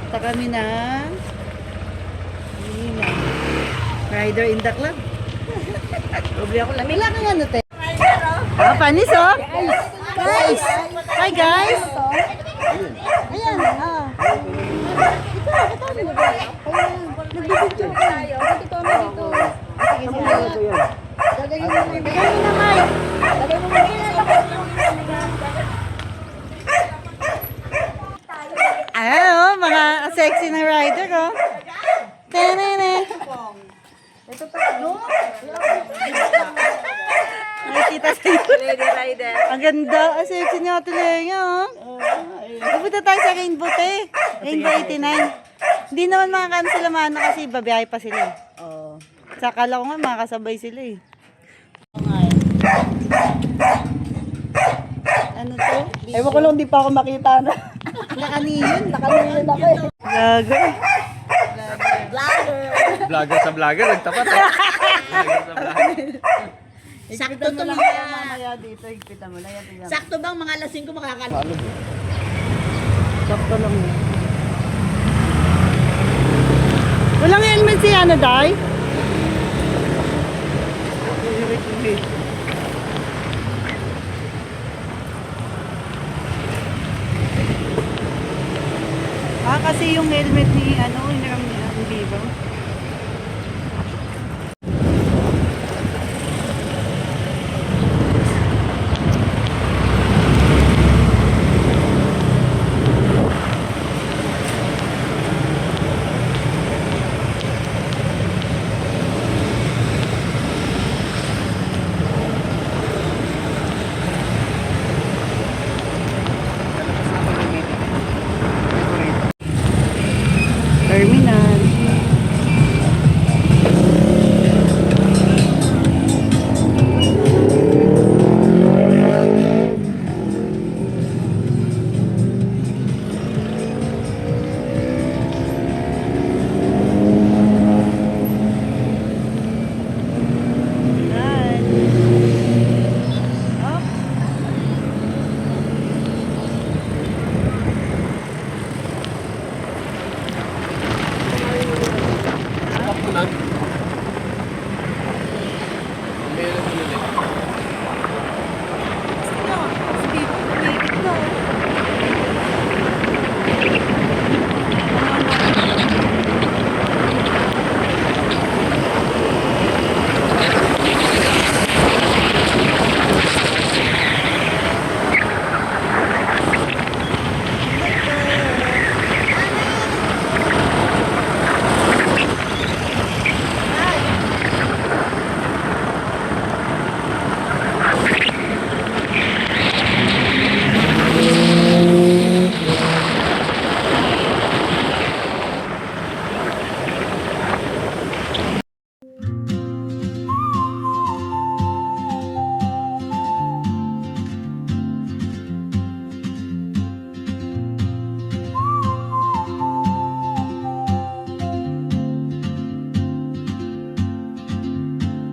Ta kami na Rider in the club. Ubi ako lang. Mila ka nga te. Ah, panis oh. Guys. Hi guys. Ayan. Nagbibidyo tayo. Dito kami dito. Sige, sige. Lagay mo na may. Lagay mo na. Ayan oh, mga sexy na rider oh. Tenene. Ito pa, no? Nakikita sa'yo. Lady rider. Ang ganda. Ang sexy niya, Ate Lea. Pupunta tayo sa Rainbow, te. Rainbow 89. Hindi naman makakano sila mana kasi babiyahe pa sila. Oo. Sa akala ko nga makakasabay sila eh. Ano to? Ewan ko lang, di pa ako makita na. Nakaniyon. Nakaniyon ako eh. Gago. Vlogger. Vlogger sa vlogger, nagtapat eh. Vlogger sa vlogger. Sakto to lang Kaya mamaya dito, higpitan mo lang yan. Sakto bang mga lasing ko makakal? Sakto lang yun. Walang helmet si ano, Day? Kasi yung helmet ni ano, hiniram niya ang Vivo. Terminal.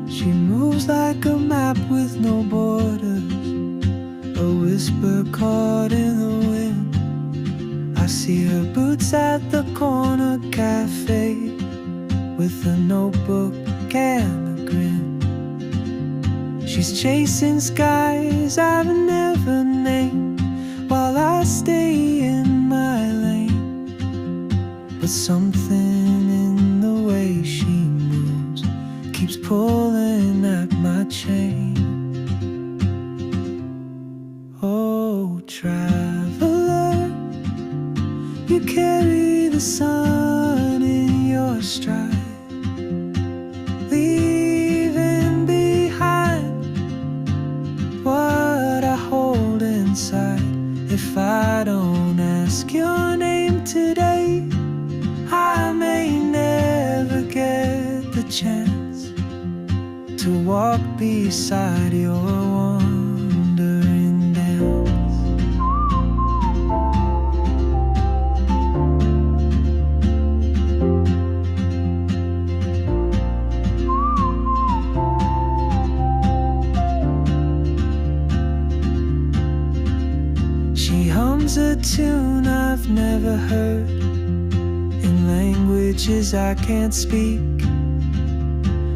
She moves like a map with no borders, a whisper caught in the wind. I see her boots at the corner cafe, with a notebook and a grin. She's chasing skies I've never named, while I stay in my lane. But something in the way she moves keeps pulling at my chain. Oh, traveler, you carry the sun in your stride, leaving behind what I hold inside. If I don't ask your name today, I may never get the chance to walk beside your wandering dance. She hums a tune tune I've never heard, in languages I can't speak.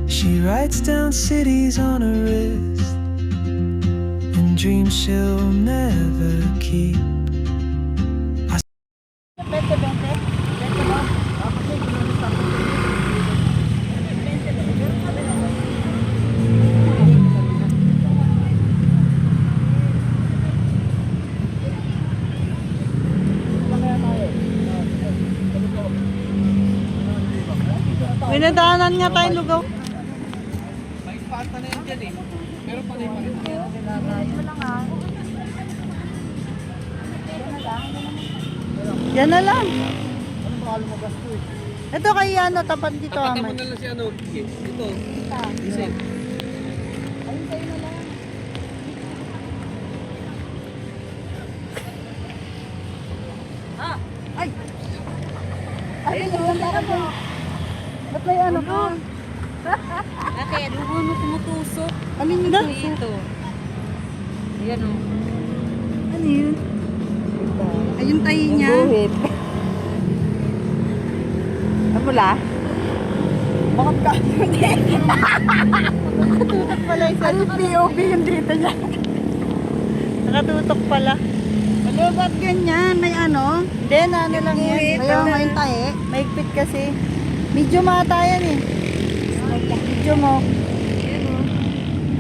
She writes down cities on her wrist, and dreams she'll never keep. May nadaanan nga tayong lugaw. May pata na yan dyan eh. Pero panay pa rin. Yan na lang. Ito kay ano, tapat dito Tapatin mo Amay. na lang si ano. Ito. Diesel. Ba't may ano ka? Ate, dugo mo tumutusok. Alin na? Dito. Yan o. Ano yun? Ayun tayo niya. Mula? Bakit ka? Nakatutok pala isa. Ano POV yung dito niya? Nakatutok pala. Ano, ba't ganyan? May ano? Hindi, ano lang yan. Ayaw ngayon tayo. Maigpit kasi. Medyo mata yan eh. Medyo mo.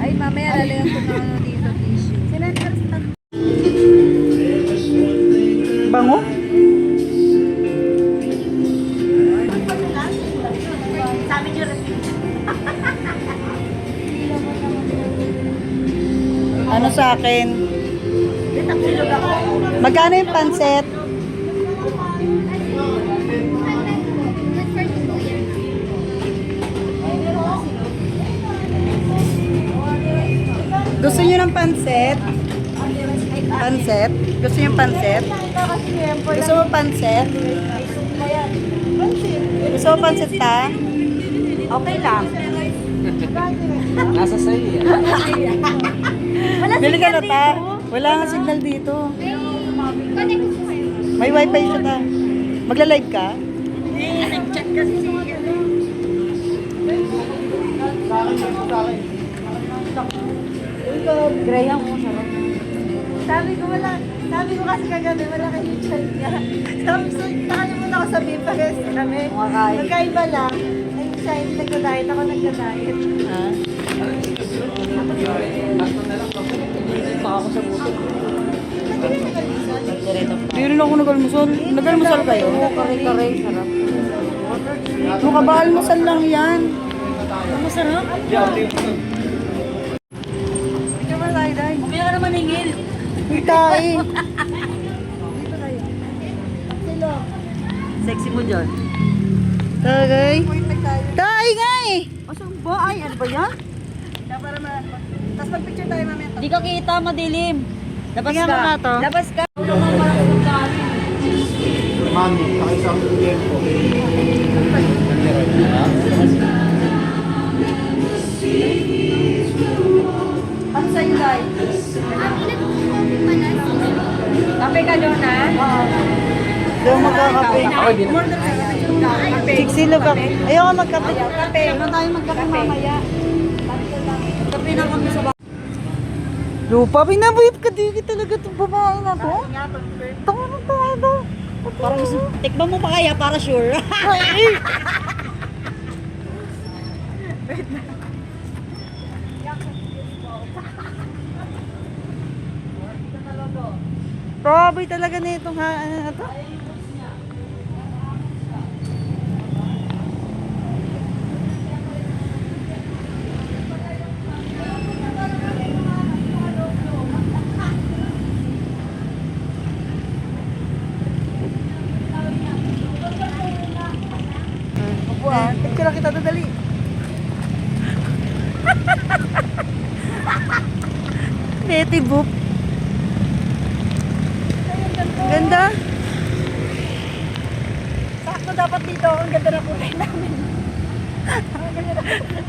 Ay, mamaya lalagyan ko na ano dito tissue. Bango? Ano sa akin? Magkano yung panset? Gusto niyo ng panset? Panset? Gusto niyo ng panset? Gusto mo panset? Gusto mo panset ta? Okay lang. Nasa sa'yo yan. Bili ka na ta. Wala nga signal dito. May wifi siya ta. Magla-live ka? Nag-chat kasi si Graham mo, sarap. Sabi ko kasi kagabi, wala kayo chat niya. Kaya mo na ako sabihin pa guys kami. Magkaiba lang. Ay, siya hindi nagda-diet, ako nagda-diet. Ha? Hindi rin ako nag-almusal. Nag-almusal kayo? Oo, kare-kare. Sarap. Mukha ba almusal lang yan? Masarap? Ikaw ba tayo, Day? Kumaya ka naman hingil. Uy, tayo. Sexy mo dyan. Tagay. Tayo nga eh. Asang ba? Ay, ano ba yan? Tapos mag-picture tayo mamaya. Di ka kita, madilim. Labas Tingnan ka. mo nga to. Labas ka. Mami, pakisang tempo. Ano sa'yo, Day? Kape ka doon, ha? Doon magkakape. Ako din. Siksi lugaw. Ayoko magkape. Kape. Ano tayo magkape mamaya? Kape na kami sa Lupa, pinabuyip ka din talaga itong babae na to. Taka na tayo. Parang tikman mo pa kaya para sure. Grabe talaga na itong ano na to. Buwan, picture lang kita dali. Betty Boop. Ganda. Sakto dapat dito. Ang ganda na kulay namin. Ang ganda na kulay.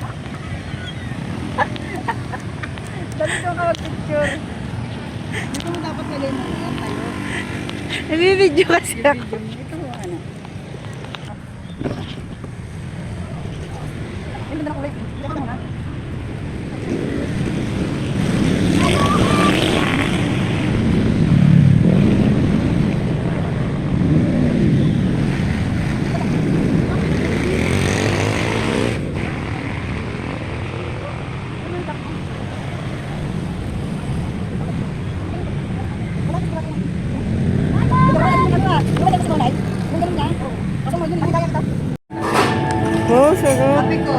Dali ko ka mag-picture. Dito mo dapat nilin mo. Yan tayo. Nabibidyo kasi ako. Ito ano. Ay, ganda na kulay. Ganda na. Oh, sarap. Sabi ko,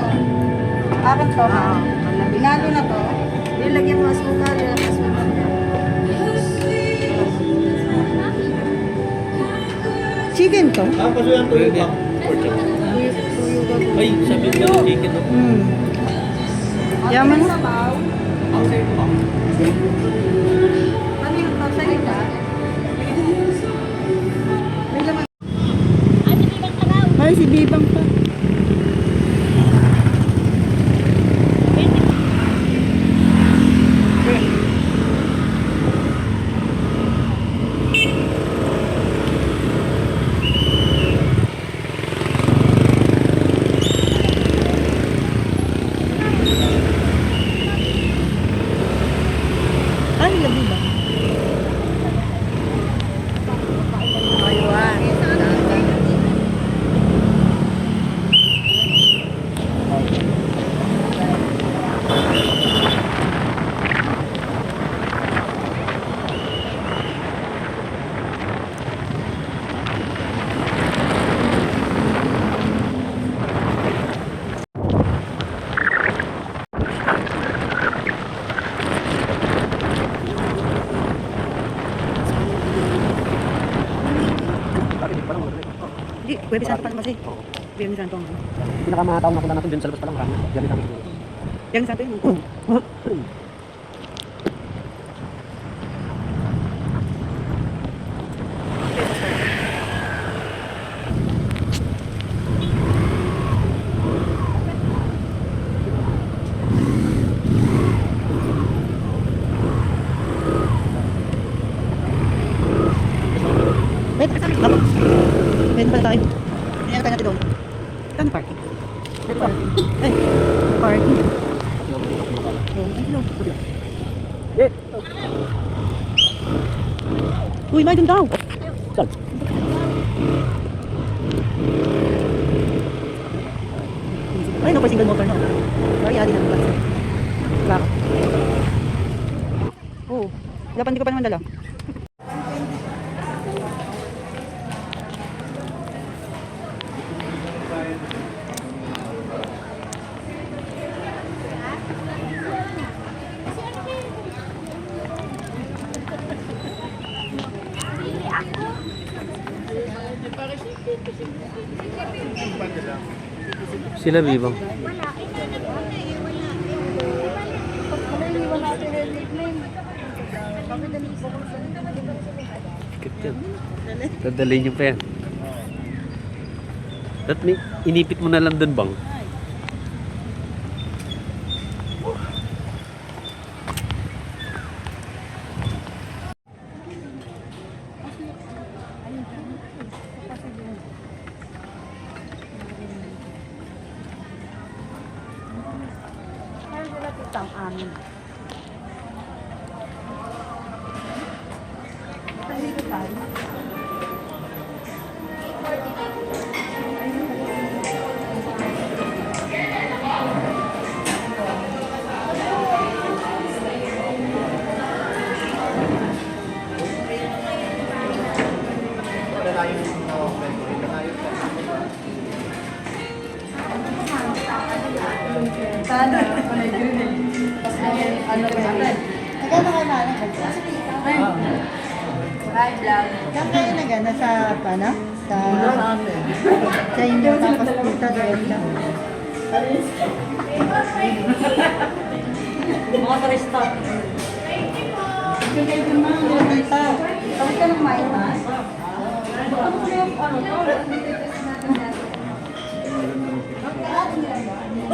akin to ha. Binalo na to. Nilagyan mo asukal, tapos mo Chicken to? Pwede. Ay, sabi ko yung chicken. Hmm. Yaman. sabaw. Ano yung salita? May laman. Ay, si Bibang pa. Ay, labi ba? Aywan. Hindi, Huwebes Santo pa naman kasi. Huwebes Santo ang Pinakamataong napunta natin dun sa labas pa lang. Marami. Yan ang Huwebes Santo yun. Wait, ako. Wait pala tayo. Hindi na tayo natin doon. Saan yung parking? Ay, parking. Ay, hello. Uy, may dun daw. Ay, no, pa single motor no. Sorry, adi na lang. Claro. Oh, wala pa, hindi ko pa naman dala. Sila Bibang. Sikit yan. Dadalhin niyo pa yan. Inipit mo na lang dun bang? Ang amin. Dito tayo. Sana, ano ba yan? Nagano kayo malang Hi, vlog. Saan kayo nagana sa pana? Sa inyo tapos punta doon lang. Mga turista. Tapos ka ng maitas. Tapos yung ano,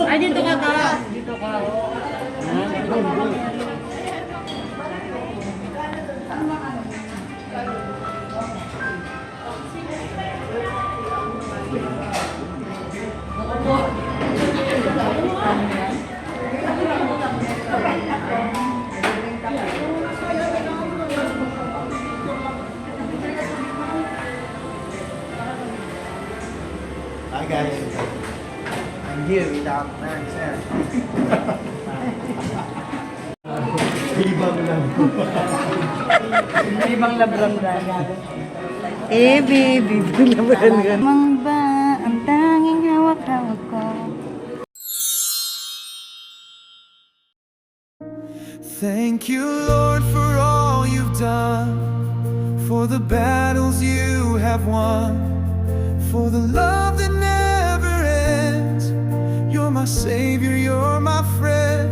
Ay, dito ka ka. Dito ka. Hi guys. I'm here without man, sir. Ibang lang. Ibang labrang dagat. Eh, baby, bulabulan ka. Mang ba ang tanging hawak-hawak ko? Thank you, Lord, for all you've done, for the battles you have won, for the love that never ends. You're my Savior, you're my friend.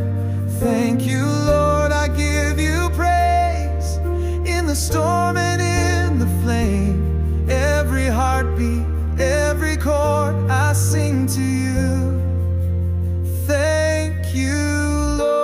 Thank you, Lord, I give you praise in the storm and in the flame. Every heartbeat, every chord, I sing to you. Thank you, Lord.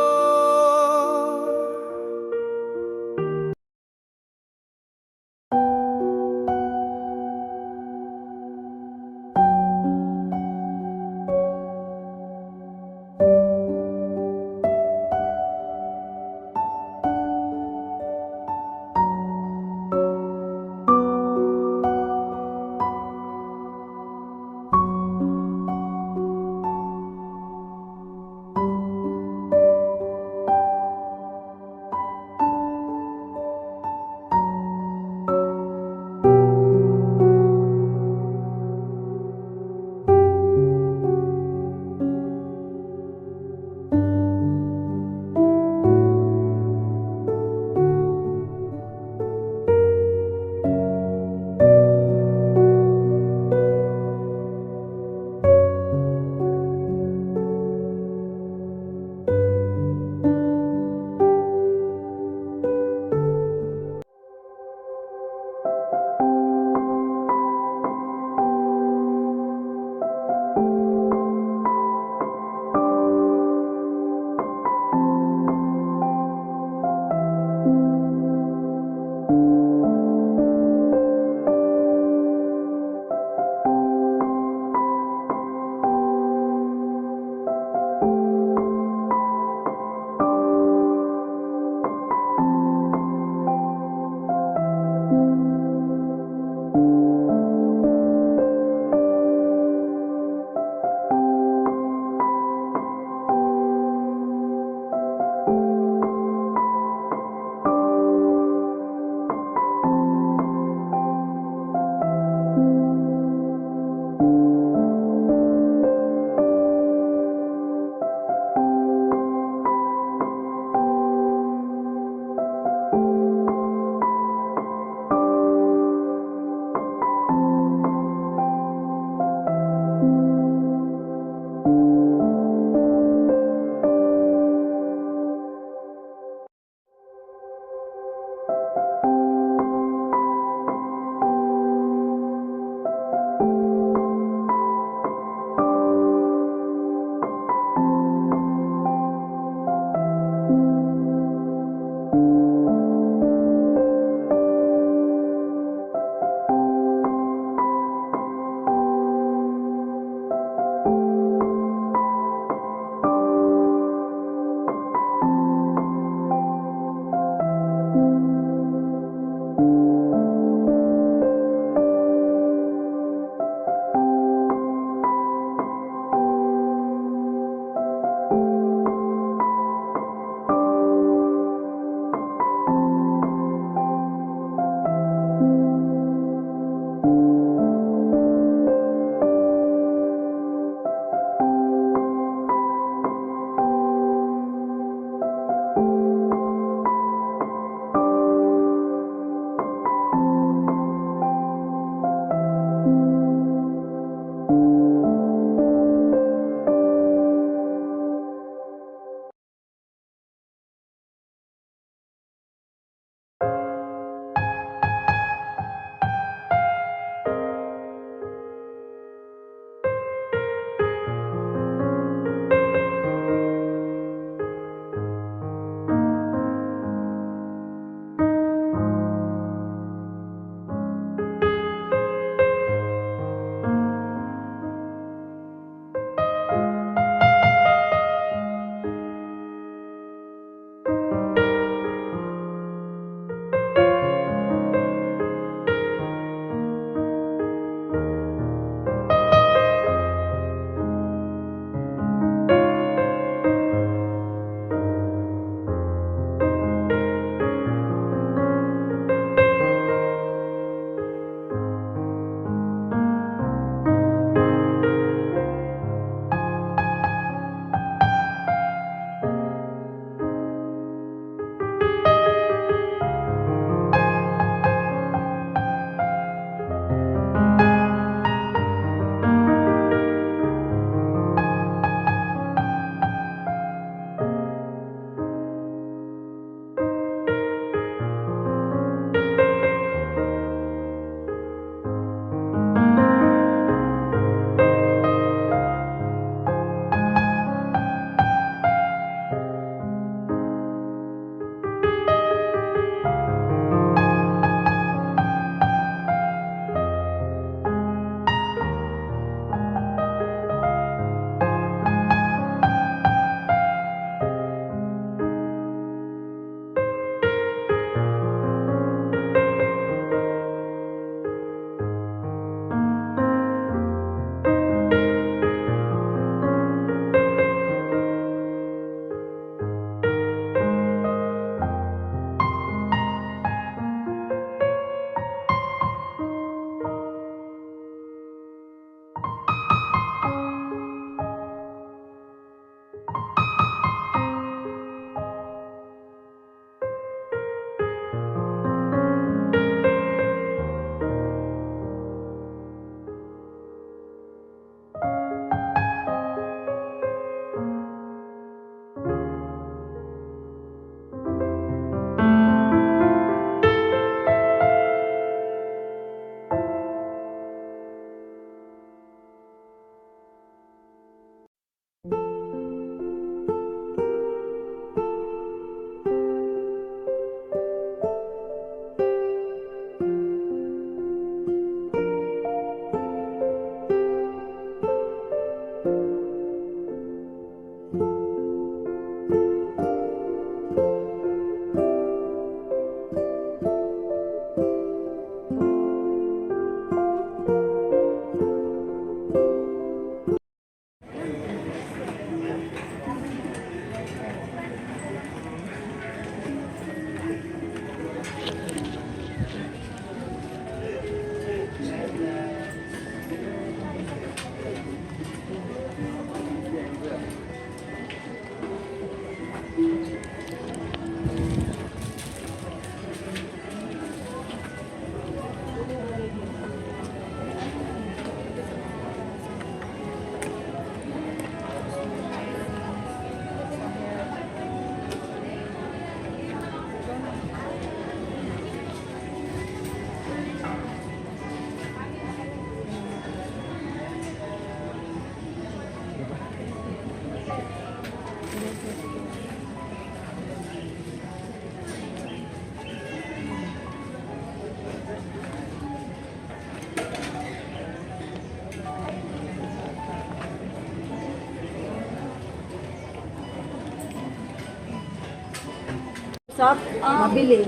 Mabilis.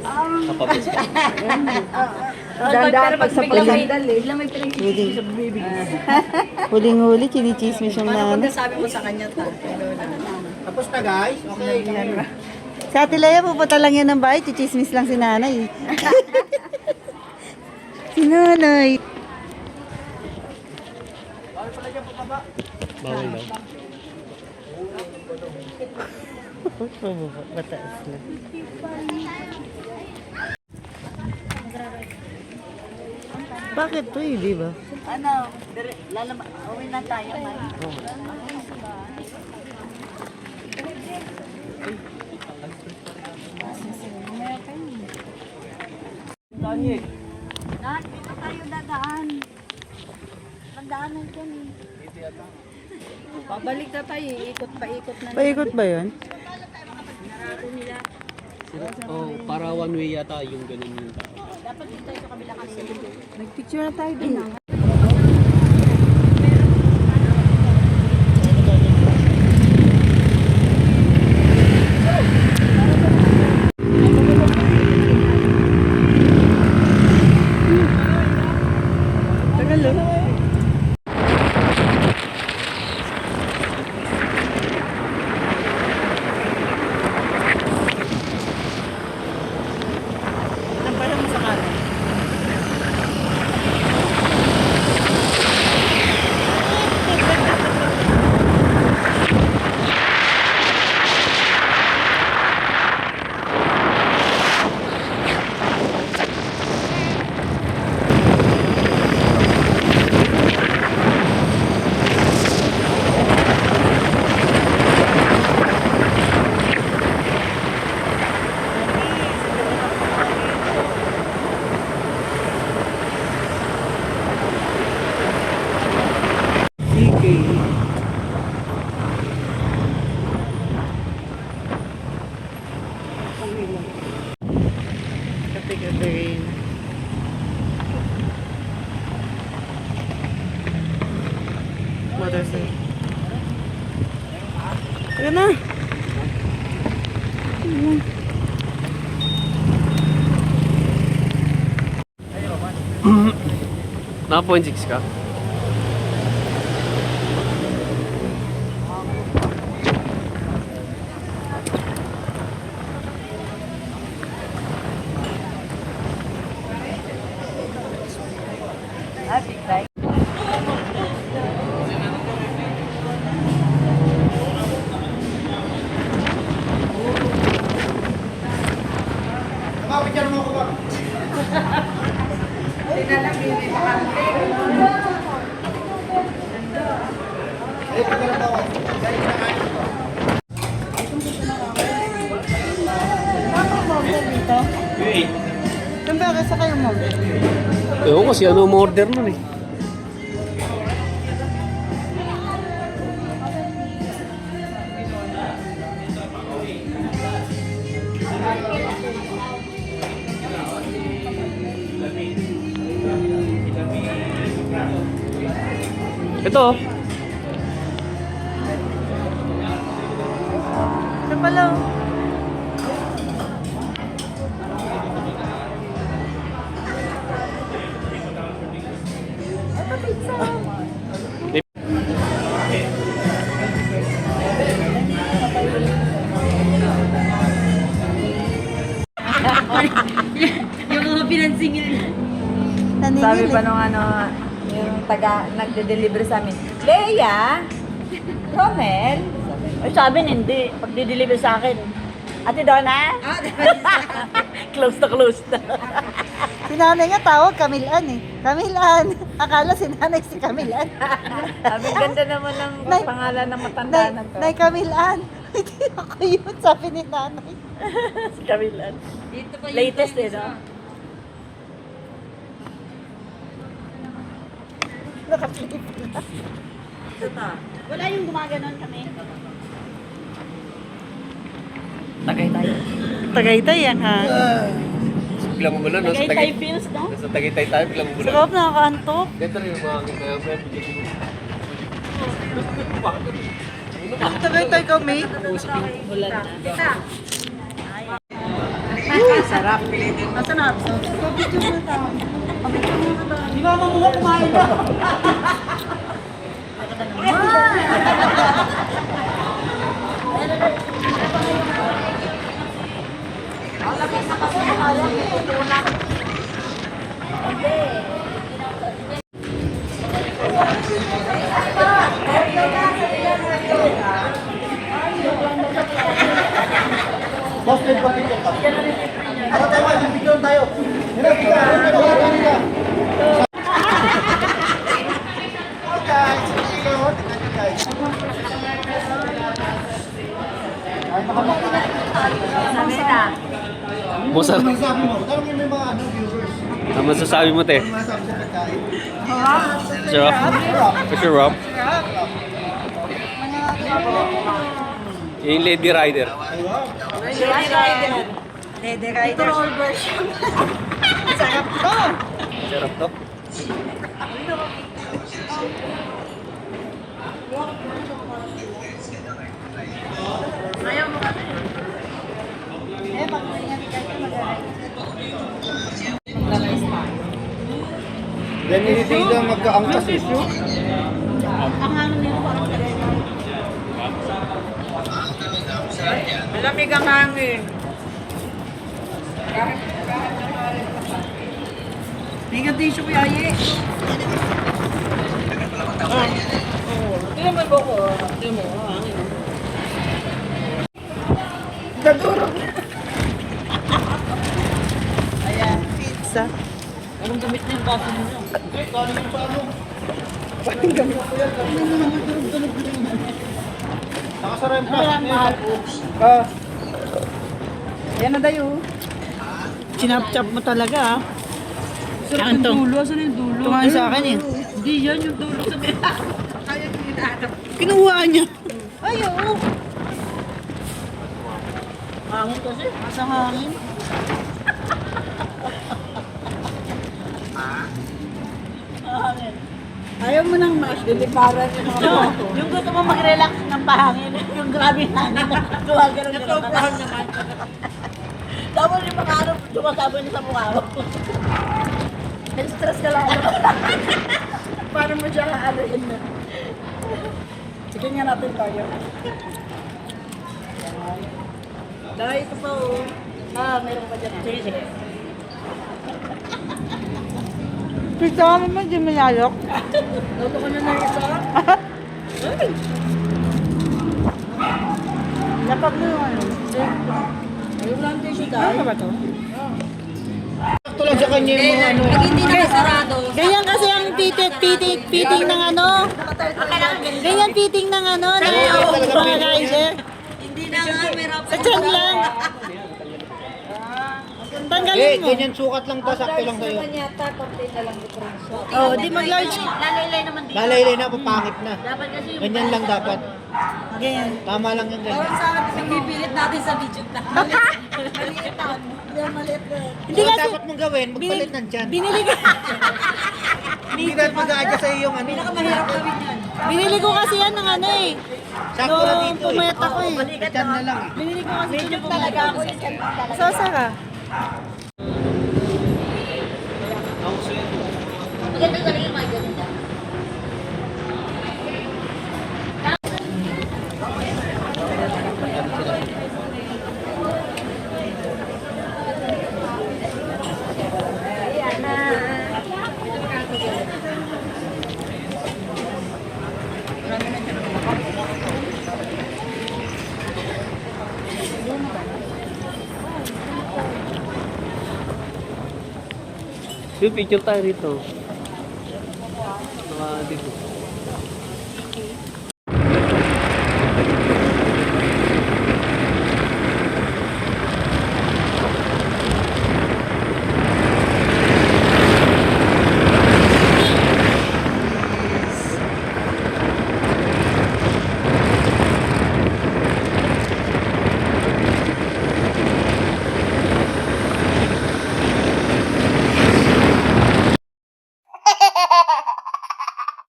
Kapabis ka. Dandaan pag sa pagdandali. Huling-huli, chinichismis yung nanay. Sabi mo sa kanya ta. Tapos na guys. Okay. Sa Ate Lea, pupunta lang yan ng bahay, chichismis lang si nanay. Si nanay. Bawal daw. Mataas na. Bakit to eh, di ba? Ano, uwi na tayo man. Lahat dito tayo dadaan. Magdaanan dyan eh. Pabalik na tayo, ikot pa ikot na. Paikot ba yun? Oh, para one way yata yung ganun yung tao. Nagpicture na tayo din. Tagal eh. Kape-kape. Motorcycle. Tara na. Naka 0.6 ka? Mabigyan mo ako ba? Saan ba kasi kayo mo? Ewan ko si ano order nun eh. Ito. Saan pala? Yung mga pinansingil. Naningil Sabi pa eh. nung ano, yung taga nagde-deliver sa amin, Leia, Romel. Ay, sabi hindi. Pag di-deliver sa akin, Ate Donna? Close na close na. Si nanay nga tawag, Kamilan eh. Kamilan. Akala si nanay si Kamilan. Sabi, ganda naman ng Nay- pangalan ng matanda Nay, na to. Nay Kamilan. Hindi ako yun, sabi ni nanay. Si Camilan. Dito pa Latest eh, no? Nakapilip na. Wala yung gumaganon kami. Tagay tayo. Tagaytay yan ha. Biglang umulan, no? Sa Tagay tayo feels, no? Nasa Tagaytay tayo, biglang umulan. Sarap, nakakaantok. Ganito rin yung mga friend. Tagaytay kami. Ulan na. Sarap. Nasaan na? Di ba mamuha kumain ka? Boss, may pagpicture ka. Ako tayo, may picture tayo. Hirap ka, hirap ka. Guys, tingnan nyo guys. Bosa, Ano masasabi mo? Tanongin mo yung mga viewers. ano masasabi mo, te? Ano masasabi sa pagkain? Sarap. Masarap. Yung Lady Rider. Lady Rider. All version. Sarap to. Sarap to. Ayaw mo kasi. Then hindi dito magkaangkas eh. Ang hangin nito parang Malamig ang hangin. Tingnan tissue ko yayi. Tingnan mo yung buko. Tingnan mo. Ang hangin. Pizza. Anong gamit na yung baso mo? Nakasara yung Walang mahal po. Yan na dayo. Chinap-chap mo talaga ah. Sarap yung dulo. Asan yung dulo? Tumahan sa akin eh. Hindi yan yung dulo sa nila. Ayaw yung hinahanap. Kinuha niya. Ay, oo. Hangin kasi. Sa hangin. Hangin. Ayaw mo nang mas. Diliparan yung mga No, bato. yung gusto mo mag-relax ng pahangin, yung grabe hangin, gumagano ka Nasobrahan naman. Tapos yung mga ano, sumasabay na sa mukha mo. Stress ka lang. Paano mo siya kaalahin na? Sige nga natin tayo. Dahil ito pa oh. Meron pa dyan. Sige, sige. Pizza kami mo, di malalok. Luto ko na ng isa. Lapag mo yung ano. Ayaw lang tissue Ano dahil. ba to? Sakto lang sa kanya yung mga ano. Pag hindi nakasarado. Ganyan kasi ang fitting ng ano. Ganyan fitting ng ano. Ng mga rider. Hindi na nga, meron Sa tiyan lang. Tanggalin mo. Ganyan sukat lang ta, sakto lang sa'yo. yata, konti na lang diferensya. Oh, di mag-large. Lalaylay naman dito. Lalaylay na, papangit na. Dapat kasi yung... Ganyan lang dapat. Ganyan. Tama lang yung ganyan. Sa akin, pipilit natin sa video na. Maliit na. Yan, maliit na. Hindi So, kasi, dapat mong gawin, magpalit ng tiyan. binili ko. Hindi dapat mag-aadya sa iyo yung ano. Mahirap gawin yan. Binili ko kasi yan ng ano eh. Sakto na Nung dito eh. pumayat ako eh. Sa tiyan na lang eh. Binili ko kasi Medyo talaga ako yung talaga. Sosa ka. Maganda talaga yung mga ganito. Yung picture tayo rito. Dito.